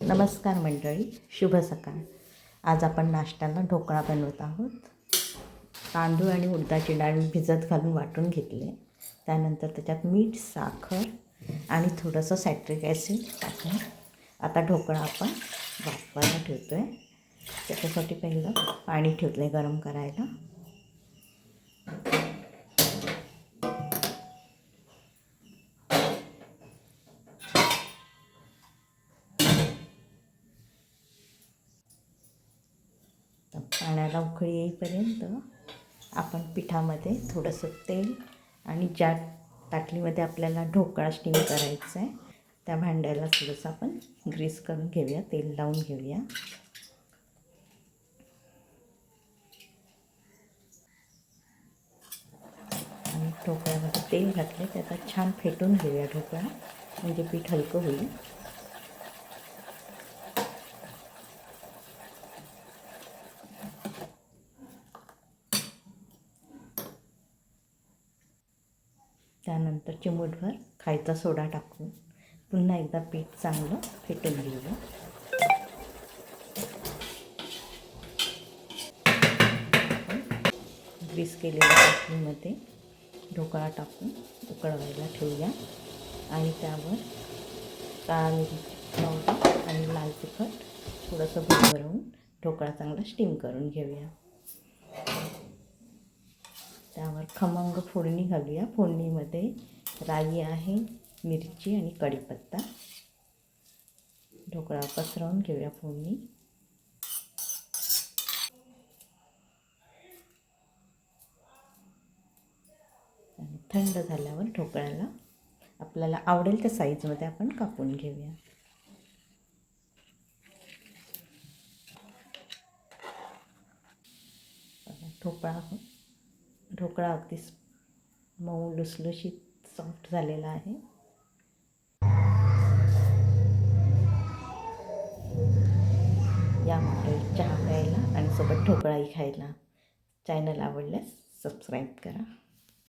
नमस्कार मंडळी, शुभ सकाळ. आज आपण नाश्त्याला ढोकळा बनवत आहोत. तांदूळ आणि उडदाची डाळ भिजत घालून वाटून घेतले. त्यानंतर त्याच्यात मीठ, साखर आणि थोडंसं सायट्रिक ॲसिड टाकून आता ढोकळा आपण वाफवायला ठेवतो आहे. त्याच्यासाठी पहिलं पाणी ठेवलं आहे गरम करायला. पाण्याला उकळी येईपर्यंत आपण पिठामध्ये थोडंसं तेल आणि ज्या ताटलीमध्ये आपल्याला ढोकळा स्टीम करायचा आहे त्या भांड्याला थोडंसं आपण ग्रीस करून घेऊया, तेल लावून घेऊया. आणि ढोकळ्यामध्ये तेल घातले त्याचा छान फेटून घेऊया ढोकळा, म्हणजे पीठ हलकं होईल. त्यानंतर चिमूटभर खायचा सोडा टाकून पुन्हा एकदा पीठ चांगलं फेटून घेऊया. ग्रीस केलेल्या पातेल्यामध्ये ढोकळा टाकून उकळवायला ठेवूया आणि त्यावर काळा मिरी पावडर आणि लाल तिखट थोडंसं भरभरून ढोकळा चांगला स्टीम करून घेऊया. त्यावर खमंग फोडणी घालूया. फोडणीमध्ये राई आहे, मिरची आणि कढीपत्ता. ढोकळा पसरवून घेऊया फोडणी. आणि थंड झाल्यावर ढोकळ्याला आपल्याला आवडेल त्या साईजमध्ये आपण कापून घेऊया. ढोकळा अगदी मऊ लुसलुशीत सॉफ्ट झालेला आहे. यामध्ये चहा प्यायला आणि सोबत ढोकळाही खायला. चॅनल आवडल्यास सबस्क्राईब करा.